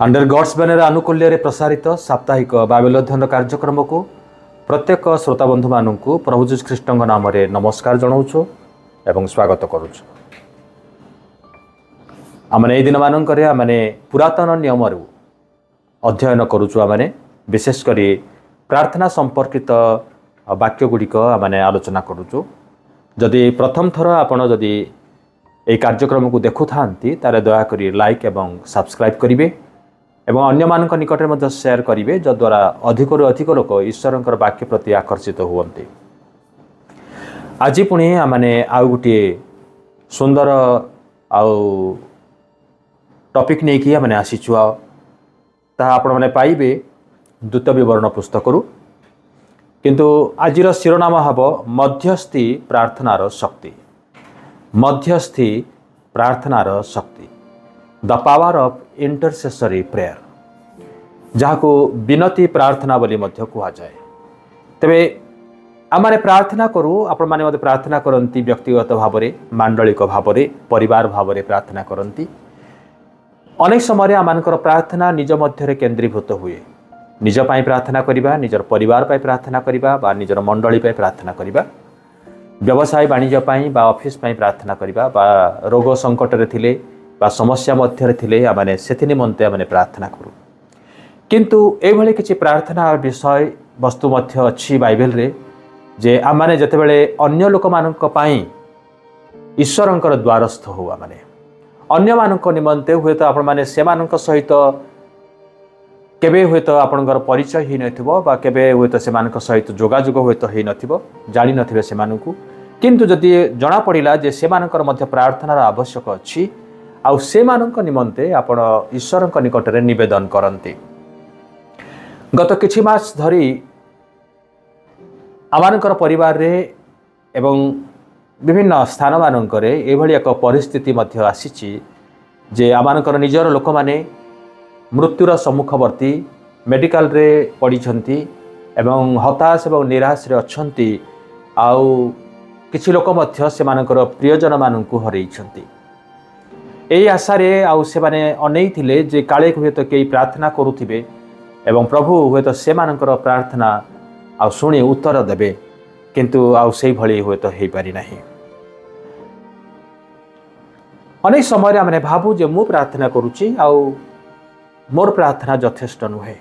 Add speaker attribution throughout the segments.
Speaker 1: Under God's banner आनुकूल्य प्रसारित साप्ताहिक Bible अध्ययन कार्यक्रम को प्रत्येक श्रोता बंधु मानक प्रभु जीशु ख्रीष्ट नाम नमस्कार जनाऊँ एवं स्वागत करुँ। आमने दिन मानक आमने पुरातन नियम अध्ययन करुचु। आमने विशेषकर प्रार्थना संपर्कित वाक्य गुड़िक आमने आलोचना करुचु। जदि प्रथम थर आपण जदि এই कार्यक्रम को देखु थांती तारे दयाक लाइक एवं सब्सक्राइब करेंगे एवं अन्य मान निकटरे मध्य शेयर करेंगे जद्वारा अधिकरू अधिक लोक ईश्वर वाक्य प्रति आकर्षित हुए। आज पुणी आमने आउ गोटे सुंदर आउ टॉपिक नहीं कि आमने आसीचु आपण मैंने पाइबे दूत विवरण पुस्तक किंतु आजिर शिरोनाम हम मध्यस्थी प्रार्थनार शक्ति। मध्यस्थी प्रार्थनार शक्ति the power of intercessory prayer जहाँ को विनती प्रार्थना बोली मध्य कहा जाए। तेबे आमने प्रार्थना करूँ आपण माने मते प्रार्थना करती व्यक्तिगत भाव में मांडलिक भाव में परिवार भाव में प्रार्थना करती। अनेक समय आमनकर प्रार्थना निज मध्य केन्द्रीभूत हुए। निज पाई प्रार्थना करिबा, निजर परिवार पाई प्रार्थना करिबा बा निजर मंडली पाई प्रार्थना करिबा, व्यवसाय वाणिज्य पाई बा ऑफिस पाई प्रार्थना करिबा बा रोग संकट रे थिले बा समस्या मध्य रे थिले आमने सेथि निमंते आमने प्रार्थना करू। किंतु एभली किछि प्रार्थना विषय वस्तु मध्य अछि बाइबल रे जे आमने जतेबेले अन्य लोक मानक पाई ईश्वरंकर द्वारस्थ हो। आमने अन्य मानक निमंते हुए तो आपण माने से मानक सहित केबे हुए तो आपणकर परिचय ही नथिबो बा केबे हुए तो से मानक सहित जोगाजोग हुए तो ही नथिबो, जानि नथिबे से मानकु। किंतु जदि जना पड़िला जे से मानकर मध्य प्रार्थनार आवश्यक अछि आउ से मानक निमंते आपण ईश्वरंक निकटरे निवेदन करंती। गत किछि मास धरी आमानकर परिवार रे एवं विभिन्न स्थान मानकरे एभली एक परिस्थिति मध्य आसीची जे आमानकर निजर लोक माने मृत्युर सम्मुखवर्ती मेडिकल रे पड़ीछंती एवं हताश एवं निराश रे अछंती। आउ किछि लोक मध्य से मानकर प्रियजन मानकु हरैछंती। एई आशा रे आउ से माने अनै थिले जे काले हुए तो केई प्रार्थना करूथिबे एवं प्रभु हुए तो से मानकर प्रार्थना आउ सुनी उत्तर देबे, किंतु आउ सेई भली हुए तो हेई पारि नाही। अनेक समय आमने भाबू जे मु प्रार्थना करूची आउ मोर प्रार्थना यथेष्ट नुहे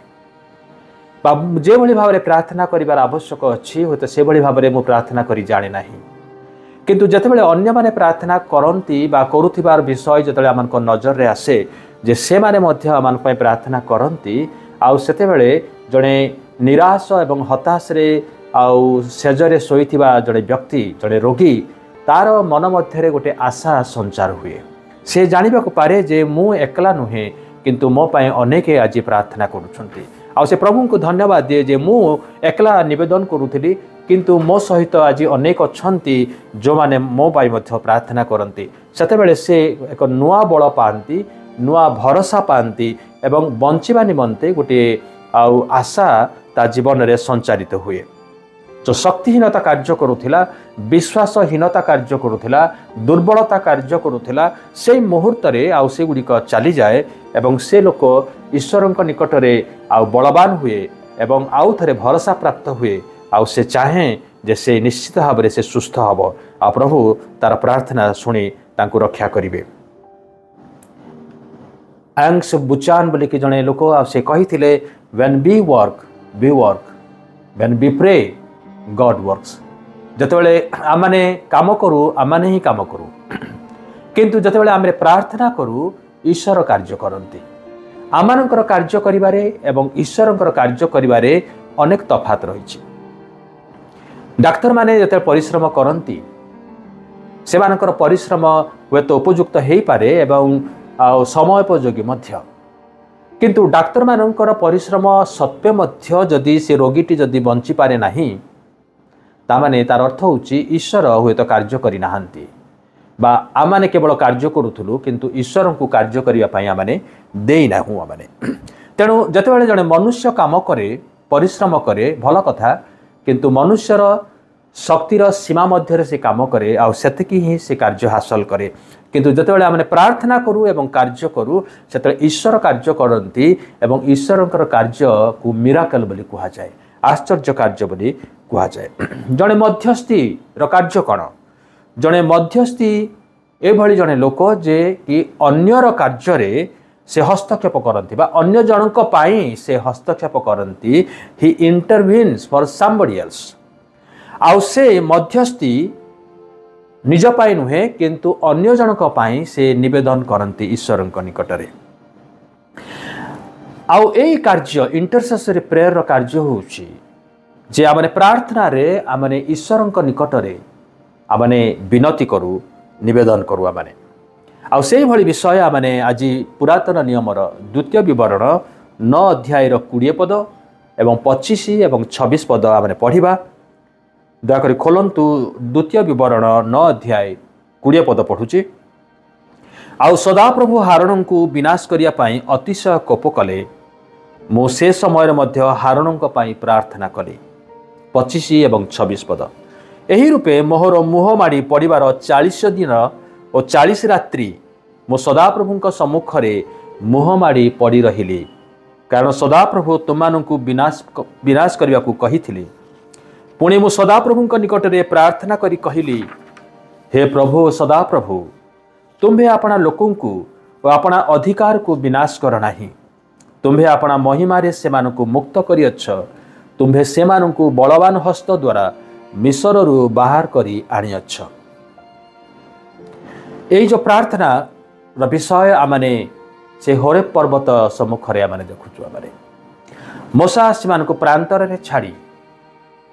Speaker 1: बा जे भली भाव में प्रार्थना करिवार आवश्यक अछि हो तो से भली भाव में मु प्रार्थना करि जाने नाही। किंतु जतेबेले अन्य माने प्रार्थना करंती बा करूथिबार विषय जतेबेले आमनको नजर रे आसे जे से माने मध्य आमन पय प्रार्थना करंती आउ सेतेबेले जणे निराश एवं हताश रे आउ सेजरे सोईथिबा जणे व्यक्ति जणे रोगी तार मन मध्यरे गोटे आशा संचार हुए। से जानिबा को पारे जे मु एकला नुहे किंतु मो पाए अनेक आज प्रार्थना करुछंती। आउ से प्रभु को धन्यवाद दिए जे मु एकला निवेदन करूथली किंतु मो सहित आज अनेक अछंती जो माने मो पाई मध्य प्रार्थना करंती। सेतेबेले से एक नुआ बल पांती, नुआ भरोसा पांती एवं बंचिबा निमंते गोटे आउ आशा ता जीवन रे संचारित हुए। जो शक्तिहीनता कार्य करुथिला, विश्वासहीनता कार्य करुथिला, दुर्बलता कार्य करुथिला, से मुहूर्त रे आउ से गुड़िक चली जाए एवं से लोक ईश्वरंक निकटरे आउ बलवान हुए एवं आउ थरे भरोसा प्राप्त हुए। आउ से चाहे जे से निश्चित भाव से सुस्थ हब आ प्रभु तार प्रार्थना शुणी तांको रक्षा करिवे। आंग्स बुचान बोली कि जने लोक आ से कहिथिले when we work when we pray God works. जतेबेले आमने काम करू आमने ही काम करू, किंतु जतेबेले आमरे प्रार्थना करू ईश्वर कार्य करंती। आमानकर कार्य करिबारे एवं ईश्वरंकर कार्य करिबारे अनेक तफात रहिछि। डाक्टर माने जते परिश्रम करंती से मानकर परिश्रम हुए तो उपयुक्त हेई पारे एवं समयोपयोगी मध्य, किंतु डाक्टर मानकर परिश्रम सत्वे मध्य जदि से रोगीटी जदि बंची पारे नाही तामाने तार अर्थ होची ईश्वर हुए तो कार्य करि नाहंती बा आमाने केवल कार्य करूथुलु किंतु ईश्वर को कार्य करिया पई आमाने देई नाहु। आमाने तेणु जतेबेले जने मनुष्य काम करे परिश्रम करे भल कथा, किंतु मनुष्यर शक्तिर सीमा मध्य से काम करे आ सेतिकी ही से कार्य हासिल करे। किंतु जितेबाला आम प्रार्थना करूँ एवं कार्य करूँ से ईश्वर कार्य करती एवं ईश्वर कार्य को मिराकल बोली कहुए आश्चर्य कार्य बोली कहुए जड़े मध्यस्थी कार्य कौन जड़े मध्यस्थी एभली जड़े लोक जे कि अन्यर कार्य से हस्तक्षेप करती अन्य जनक पाई से हस्तक्षेप करती ही इंटरवीन्स फॉर समबडी एल्स आउ से मध्यस्थी निज पाई नुहे किंतु अन्य जनक पाई से निवेदन करती ईश्वर निकटरे आउ ए कार्य इंटरसेसरी प्रेयर कार्य होउची जे आमने प्रार्थना रे आमने ईश्वर निकटरे आमने विनती करू निवेदन करू आमने आउ से भली विषय आमने आज पुरातन नियमर द्वितीय विवरण 9 अध्याय 20 पद एवं 25 एवं 26 पद आमने पढ़िबा दयाकरी खोलंतु द्वितीय विवरण 9 अध्याय 20 पद पढ़ुची आउ सदाप्रभु हारण को विनाश करिया पाई अतिशय कोप कले मु से समय मध्य हारण पाई प्रार्थना कली 25 एवं 26 पद एही रूपे मोहर मुह माड़ी पड़िबार 40 दिन और 40 रात्रि मो सदाप्रभु सम्मुख मुह माड़ी पड़ी रही कारण सदाप्रभु तुमको विनाश करने को कही पुणी मु सदाप्रभु निकटरे प्रार्थना करी कहली हे प्रभु सदाप्रभु तुम्हें अपना लोकों को और अपना अधिकार को विनाश कर नाही तुम्हें अपना महिमारे सेमानकु मुक्त करिअछ तुम्हें सेमानकु बलवान हस्त द्वारा मिसर रु बाहर करी आनिअछ यही जो प्रार्थना विषय आमने से होरेब पर्वत सम्मुख आमने देखुचु आमने मोसा सेमान को प्रांतर रे छाड़ी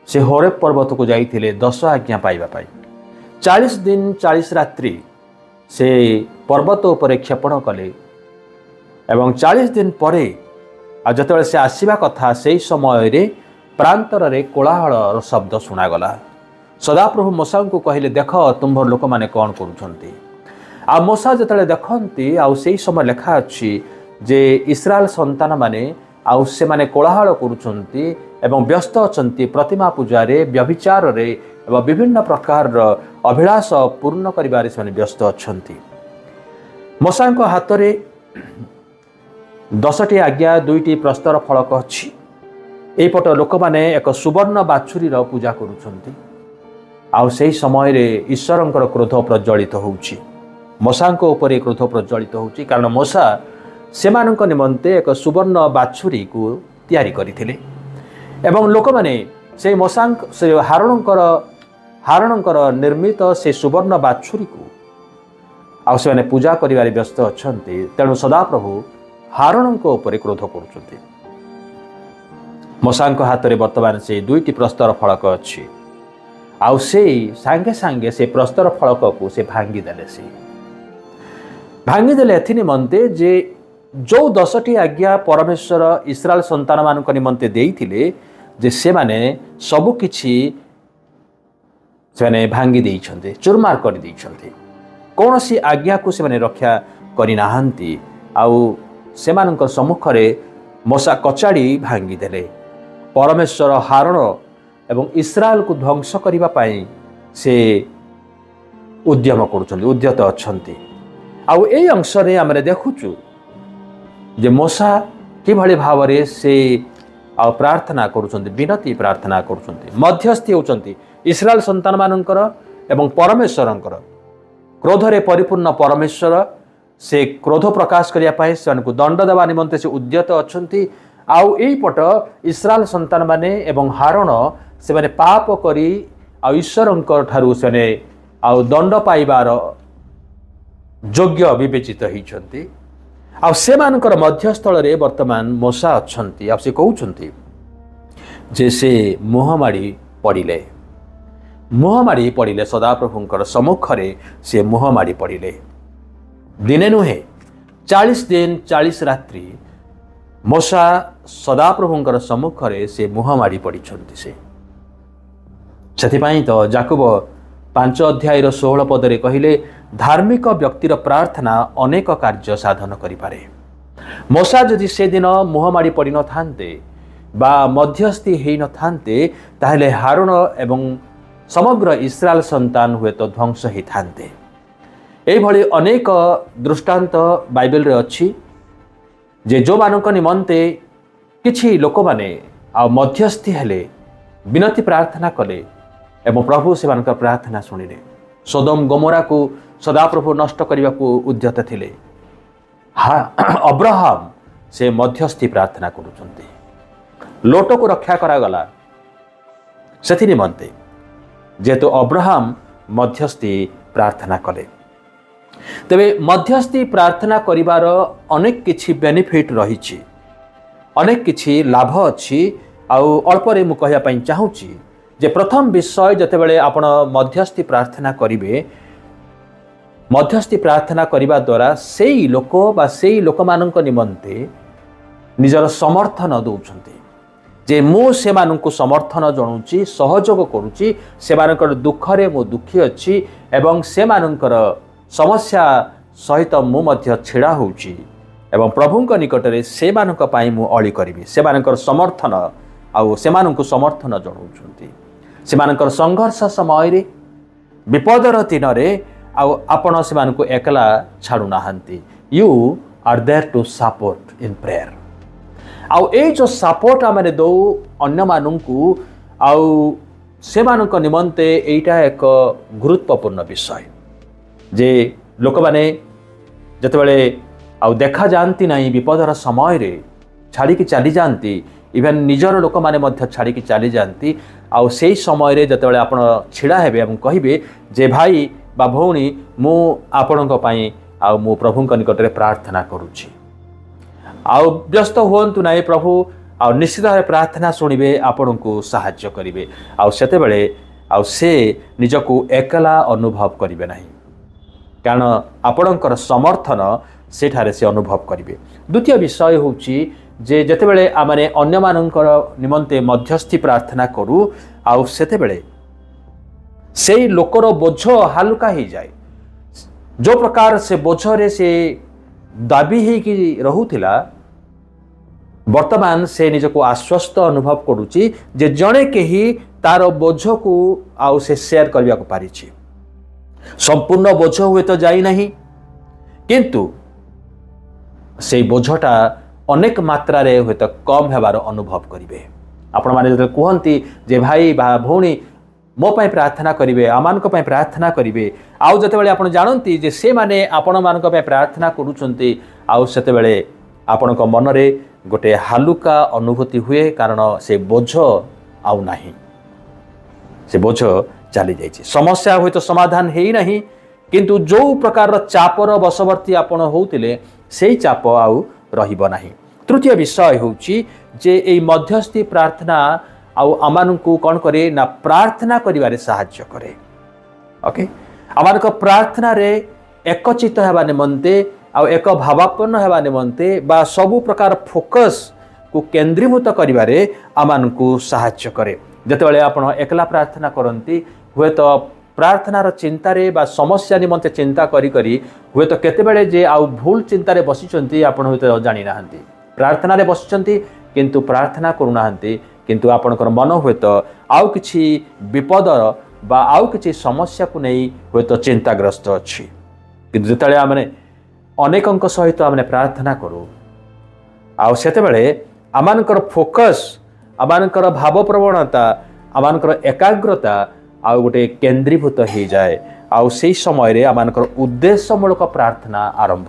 Speaker 1: से होरेब पर्वत को जाइथिले 10 आज्ञा पाइबा पाई 40 दिन 40 रात्रि से पर्वत उपरे क्षेपण कले एवं 40 दिन परे आ जतबेले से आसीबा कथा से समय रे प्रांतर रे कोलाहल शब्द सुनागला सदाप्रभु मोसा को कहले देख तुम्भर लोक माने कौन करुछंती आ मोसा जतबेले देखंती आ से समय लेखा अछि जे इस्राएल संतान माने आउ से माने कोलाहल करुछंती एवं व्यस्त अछंती प्रतिमा पूजा रे व्यभिचार रे एवं विभिन्न प्रकार अभिलाष पूर्ण करिबारे से माने व्यस्त अछंती मोसा को हाथ रे 10टी आज्ञा 2टी प्रस्तर फलक अछि एपट लोक माने एक सुवर्ण बाछुरी पूजा करुछंती आउ से समय रे ईश्वरंकर क्रोध प्रज्वलित होउछि मोसांक उपरे क्रोध प्रज्वलित होउछि कारण मोसा सेमानंक निमंते एक सुवर्ण बाछुरी को तैयारी करिथिले एवं लोक माने से मोसांक से हारणंकर निर्मित से सुवर्ण बाछुरी को आउ से माने पूजा करिवारे व्यस्त अछंती तेणु सदाप्रभु हारणंक उपरे क्रोध करुछंती मोसांक हाथ रे वर्तमान से 2टी प्रस्तर फलक अछि आउ से सांगे सांगे से प्रस्तर फलक को से भांगी देले एथि निमंते जे जो 10टी आज्ञा परमेश्वर इस्राएल संतान मान निमंते देइथिले जे से माने सबु किछि से माने भांगी देइछन्ते चुरमार कर देइछन्ते कोनोसी आज्ञा को से माने रक्षा करि नाहंती आउ से मानकर सम्मुख रे मोसा कचाड़ी भांगी देले परमेश्वर हारण एवं इस्राएल को ध्वंस करिबा पाई से उद्यम करुछन्ते उद्यत अछन्ते आउ ए अंश रे हमरे देखुचु जे मोसा कि भली भाव रे से आ प्रार्थना करुछन्ते विनती प्रार्थना करुछन्ते मध्यस्थी होउछन्ते इस्राएल संतान मानकर एवं परमेश्वरंकर क्रोध रे परिपूर्ण परमेश्वर से क्रोध प्रकाश करिया पाई से दंड देवा निमंते से उद्यत अछन्ती आउ एई पट इस्राएल संतान माने एवं हारण से माने पाप करी आ ईश्वरंकर ठारू से आउ दंड पाइबार योग्य विवेचित होइछन्ती आ से मानकर मध्यस्थल रे वर्तमान मोसा अछन्ती आ से कहउछन्ती जे से मुहमाड़ी पड़िले सदाप्रभुंकर सम्मुख रे से मुहमाड़ी पड़िले दिने नुहे 40 दिन 40 रात्रि मोसा सदाप्रभुंकर सम्मुख रे से मुहमाड़ी पड़िछन्ती से तो जाकुब 5 अध्याय 16 पदरे कहले धार्मिक व्यक्तिर प्रार्थना अनेक कार्य साधन करिपारे मोसा जदि से दिन मुहमाड़ी पड़ी न थांते बा मध्यस्थी हेई न थांते ताहले हारून एवं समग्र इस्राएल संतान हुए तो ध्वंस ही थांते एभली अनेक दृष्टांत बाइबल रे अच्छी जे जो मानक निमंते किछि लोक माने आ मध्यस्थी हेले विनती प्रार्थना कले एवं प्रभु से मानक प्रार्थना शुणिले। सोदम गोमोरा को सदाप्रभु नष्ट करने को उद्यत थिले। अब्राहम से मध्यस्थी प्रार्थना करुचंती। लोट को रक्षा करागला से निमंते जेहेतु अब्राहम मध्यस्थी प्रार्थना कले। तेबे मध्यस्थी प्रार्थना करिवार अनेक किछि बेनिफिट रही, अनेक किछि लाभ अच्छी। आउ अल्परे मु कहया पई चाहूची जे प्रथम विषय जतेबेले आपण मध्यस्थी प्रार्थना करिवे, मध्यस्थी प्रार्थना करिबा द्वारा सेई लोक बा सेई लोक मानक निमंते निजर समर्थन दउछंती जे मु से मानकु समर्थन जणुची, सहयोग करूची, से मानकर दुखरे मु दुखी अछि एवं से मानकर समस्या सहित मु मध्य छिड़ा होउची एवं प्रभुଙ୍କ निकटरे से मानक पई मु अळी करिवि। से मानकर समर्थन आउ से मानकु समर्थन जणुछंती। से मानकर संघर्ष समय रे विपदर दिन रे आउ आपण से मानकु एकला छाडु नाहंती। You are there to support in prayer. आउ ए जो सपोर्ट आमे दो अन्य मानकु आउ से मानक निमंते एटा एक गुरुत्वपूर्ण विषय जे लोक माने जतबेले आउ देखा जानती नहीं विपदर समय रे छाड़ी की चली जानती, इवेन निजर लोक माने मध्य छाड़ी की चली जानती। आउ सेई समय रे जतबेले आपण छिड़ा हेबे एवं कहिबे जे भाई बा भौणी मु आपणक पई आउ मु प्रभुଙ୍କ निकटरे प्रार्थना करूची, आउ व्यस्त हुअन्तु नाही, प्रभु आउ निश्चित भावे प्रार्थना शुणिबे, आपणको सहाय्य करिवे। आउ सेतेबेले आउ से निजको एकला अनुभव करिवे नाही, कारण आपणकर समर्थन सेठारे से अनुभव करिवे। द्वितीय विषय होची जे जतेबेले आमाने अन्य मानकर निमंते मध्यस्थी प्रार्थना करू आउ सेतेबेले सेई लोकर बोझ हालुका ही जाए। जो प्रकार से बोझरे से दाबी ही कि रहुथिला, वर्तमान से निजको आश्वस्त अनुभव करूची जे जणे केही तार बोझ को आउ से शेयर करबा को पारिछि। संपूर्ण बोझ हुए तो जाई नहीं, किंतु से बोझटा अनेक मात्रा रे हुए तो कम हेबार अनुभव करिवे। आपण माने जते कहंती जे भाई बा भौणी मो पई प्रार्थना करिवे, आमानक पई प्रार्थना करिवे, आउ जते बेले आपण जानंती जे से माने आपण मानक पई प्रार्थना करूचंती, आउ सेते बेले आपणक मन रे गोटे हालुका अनुभूति हुए, कारण से बोझ आउ नाही, से बोझ चली जाइए। समस्या हुए तो समाधान है ही नहीं, किंतु जो प्रकार चापर बसवर्ती आपण होउतिले सेई चाप आउ रहिबो नाही। तृतीय विषय होउची जे एई मध्यस्थी प्रार्थना आउ आमानकु कोन करे ना प्रार्थना करिवारे सहाय्य करे। ओके, आमानक प्रार्थना रे एकचित हेबा निमंते आउ एक भावापन्न हेबा निमंते बा सबु प्रकार फोकस को केंद्रीभूत करिवारे आमानकु सहाय्य करे। जेतेबेले आपण एकला प्रार्थना करंती हुए तो प्रार्थनार चिंतारे बा समस्या निमंते चिंता करी करी हुए तो केतेबेले जे आउ भूल चिंतारे बसिचंती आपण हुए तो जानि नाहंती। प्रार्थनारे बसिचंती किंतु प्रार्थना करू नाहंती, किंतु आपणकर मन हुए तो आउ किछि विपदर बा आउ किछि समस्या को नहीं हुए तो चिंताग्रस्त अछि। किंतु जेतेबेले आमने अनेकंक सहित आमने प्रार्थना करू आउ सेतेबेले आमानकर फोकस, आमानकर भाव प्रवणता, आमानकर एकाग्रता आउ गोटे केंद्रीभूत हो जाए। आउ से समय रे आमानकर उद्देश्यमूलक प्रार्थना आरंभ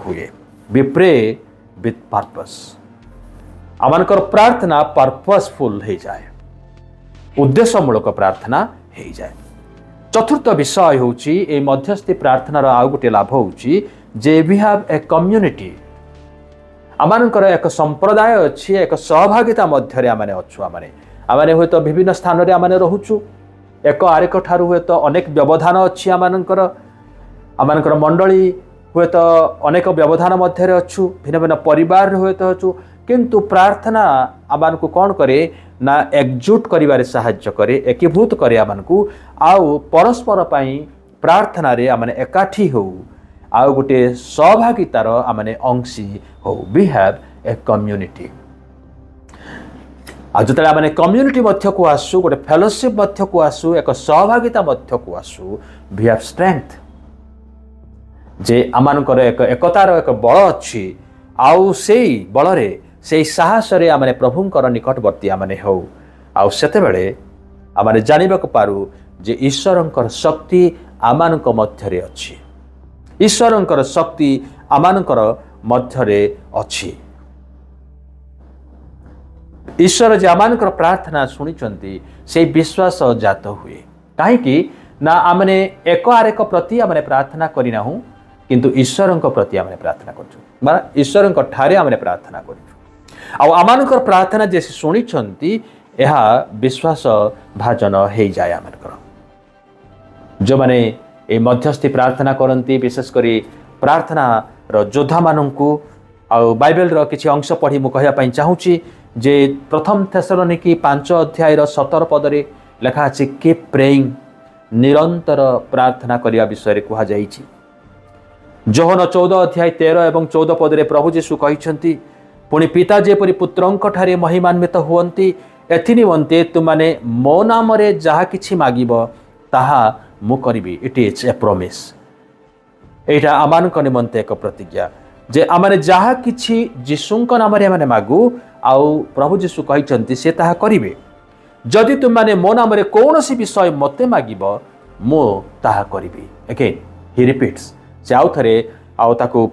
Speaker 1: हुए। Be pray with purpose. आमानकर प्रार्थना पर्पसफुल हो जाए, उद्देश्यमूलक प्रार्थना हो जाए। चतुर्थ विषय होची ए मध्यस्थी प्रार्थनार आउ गोटे लाभ होची जे वी हैव ए कम्युनिटी। आमानकर एक संप्रदाय अछि, एक सहभागिता मध्यरे आमाने अछु। आमाने हुए तो विभिन्न स्थान रे आमाने रहुछु, एक आरेक ठारू हुए तो अनेक व्यवधान अच्छी आमानकर मंडली हुए तो अनेक व्यवधान मध्य अच्छु, भिन्न भिन्न परिवार हुए तो अच्छु, किंतु प्रार्थना आमान को कौन करे ना एकजुट करिवारे सहाय्य करे, एकीभूत करे आमानकु, आउ परस्पर पाई प्रार्थना रे आमाने एकाठी हो, आउ गोटे सहभागितार आमाने अंशी हो। We have a community. आज जो आम कम्युनिटी मध्य को आसू, गोटे फेलोशिप मध्य को आसू, एक सहभागिता मध्य को आसू, वी हैव स्ट्रेंथ। जे आमानकर एक एकतार एक बल अच्छी आउ सेई बलरे सेई साहस रे आमाने प्रभुंकर निकटवर्ती आमाने हो आउ सेते बेले आमाने जानिबाक पारू जे ईश्वरंकर शक्ति आमानक मध्यरे अछि ईश्वरंकर शक्ति आमानकर मध्यरे अछि ईश्वर जे आमानकर प्रार्थना शुणिचंती से विश्वास जात हुए काहेकि ना आमने एक आरेक प्रति आमने प्रार्थना करिनाहु किंतु ईश्वरंक प्रति आमने प्रार्थना करछु माने ईश्वरंक ठारे आमने प्रार्थना करछु आ आमानकर प्रार्थना जे शुणिचंती एहा विश्वास भाजन हे जाय आमनकर जो माने ए मध्यस्थी प्रार्थना करंती विशेष करी प्रार्थना रो योद्धा माननकु आ बाइबल रो किछि अंश पढ़ी मु कहया पई चाहूची जे प्रथम थेसलोनिकी 5 अध्याय 17 पदरे लिखा अछि कीप प्रेइंग निरंतर प्रार्थना करिया विषय रे कहा जाईछि जोहन 14 अध्याय 13 एवं 14 पदरे प्रभु यीशु कहिसंती पुनि पिता जेपरि पुत्रंक ठारे महिमान्वित हुवंती एथि निमंते तुमाने मो नाम रे जहा किछि मागिबो ताहा मु करिबी इट इज ए प्रॉमिस एटा आमानक निमंते एक प्रतिज्ञा जे आमाने जहा किछि यीशुंक नाम रे माने मागु आउ प्रभु यीशु कहिसंती से ताहा करिवे जदि तुम माने मो नाम रे कोनोसी विषय मते मागिबो मो ताहा करिबी अगेन ही रिपीट्स से आउ थरे आउ ताको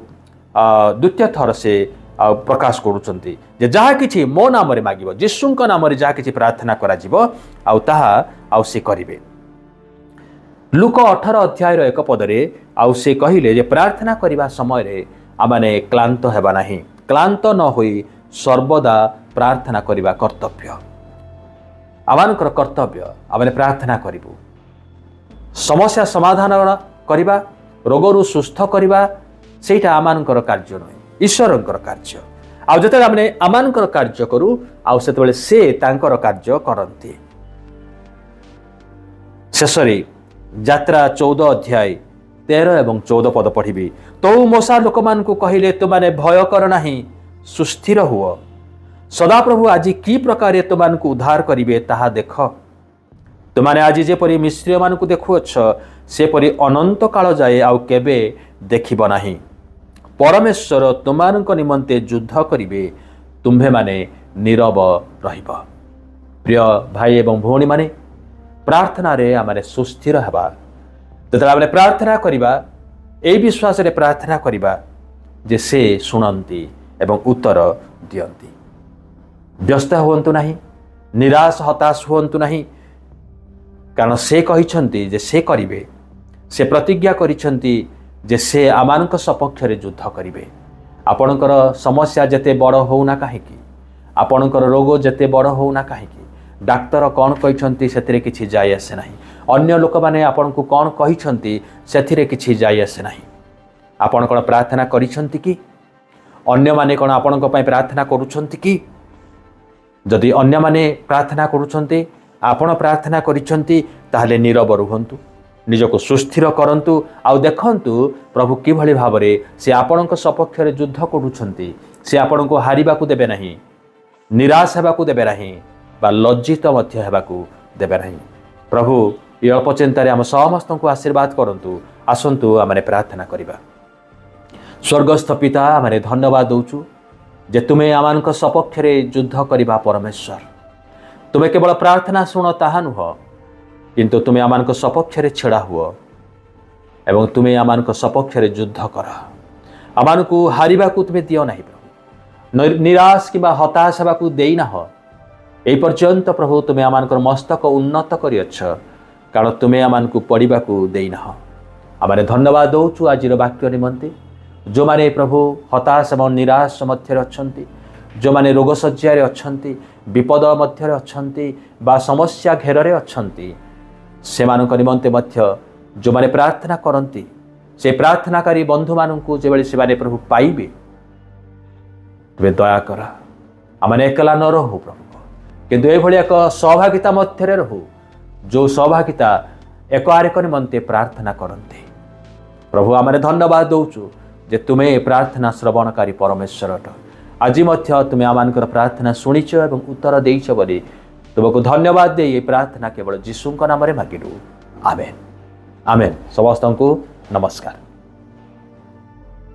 Speaker 1: द्वितीय थर से प्रकाश करूचंती जे जहा किछि मो नाम रे मागिबो यीशुंक नाम रे जहा किछि प्रार्थना करा जिवो आउ ताहा आउ से करिवे लूक 18 अध्याय रो एक पदरे आउ से कहिले जे प्रार्थना करिबा समय रे आमाने क्लांत हेबा नाही क्लांत न होई सर्वदा प्रार्थना करिबा कर्तव्य आमानकर कर्तव्य आमाने प्रार्थना करिबु समस्या समाधान करिबा रोगरु सुस्थ करिबा सेटा आमानकर कार्य नय ईश्वरंकर कार्य आ जते आमाने आमानकर कार्य करू आ सेते बेले से तांकर कार्य करंती शेषरे यात्रा 14 अध्याय 13 एवं 14 पद पढ़िबी तो मोसा लोकमान को कहिले तुमाने भय कर नाही सुस्थिर हुओ सदाप्रभु आज की प्रकार तुमान को उद्धार करिवे ताहा देख तुमाने आज जेपरि मिस्री मान को देखुअछ सेपरि अनंत काल जाए आउ केबे देखिब नाही परमेश्वर तुमानक निमंते युद्ध करिवे तुम्भे माने नीरव रहिब प्रिय भाई एवं भौणी माने प्रार्थना रे आमाने सुस्थिर हेबा जतरा आमाने प्रार्थना करिबा ए विश्वास रे प्रार्थना करिबा जे से सुनंती एवं उत्तर दियंती व्यस्त हुअन्तु नाही निराश हताश हुअन्तु नाही कारण से कहिसंती जे से करिवे से प्रतिज्ञा करिसंती जे से आमानक सपक्ष रे युद्ध करिवे आपणकर समस्या जते बड़ होउना काहेकि आपणकर रोग जते बड़ होउना काहेकि डाक्टर कौन कहिसंती सेतिरे किछि जाय आसे नाही अन्य लोक माने आपणकु कौन कहिसंती सेतिरे किछि जाय आसे नाही आपण कोन प्रार्थना करिसंती कि अन्य माने कोन आपणक पय प्रार्थना करूछंती कि जदि अन्य माने प्रार्थना करूछंती आपण प्रार्थना करिसंती ताहले नीरव रुहंतु निजको सुस्थिर करंतु आउ देखंतु प्रभु कि भली भाबरे से आपणक सपक्ष रे युद्ध करूछंती से आपणको हारिबा को देबे नाही निराश हेबा को देबे नाही बा लज्जित मध्य हेबा को देबे नाही प्रभु ये अल्प चिंतारे आम समस्त को आशीर्वाद करंतु आसंतु आमने प्रार्थना करिबा स्वर्गस्थ पिता आमने धन्यवाद दउचु जे तुमे आमानक सपक्ष रे युद्ध करिबा परमेश्वर तुमे केवल प्रार्थना शुण ताहा नुह किंतु तुमे आमानक सपक्ष रे छेड़ा हुओ एवं तुमे आमानक सपक्ष रे युद्ध कर आमानकु हारिबा को तुमे दियो नाही प्रभु निराश किबा हताश हेबा को देई ना हो ए पर्यंत प्रभु तुमे आमानकर मस्तक उन्नत करियछ कारण तुमे आमानकु पढ़िबा को देई ना हो आमाने धन्यवाद दउचु आजिर वाक्य निमंते जो माने प्रभु हताश एवं निराश मध्य अछंती जो माने रोग सज्जा रे अछंती विपद मध्य अछंती बा समस्या घेर रे अछंती से मानक निमंते मध्य जो माने प्रार्थना करंती से प्रार्थनाकारी बंधु मानकु जेबेले से माने प्रभु पाइबे तबे दया कर आमने एकला न रहू प्रभु किंतु ए भली एक सहभागिता मध्य रहू जो सहभागिता एक आरेक निमंते प्रार्थना करंती प्रभु आमने धन्यवाद दउचु जे तुमे प्रार्थना श्रवणकारी परमेश्वर अट आज मध्य तुमे आमानकर प्रार्थना शुणिच एवं उत्तर देइछ बोली तुमको धन्यवाद दे ये प्रार्थना केवल यीशुंक नाम रे मागिलु आमेन आमेन समस्त को नमस्कार।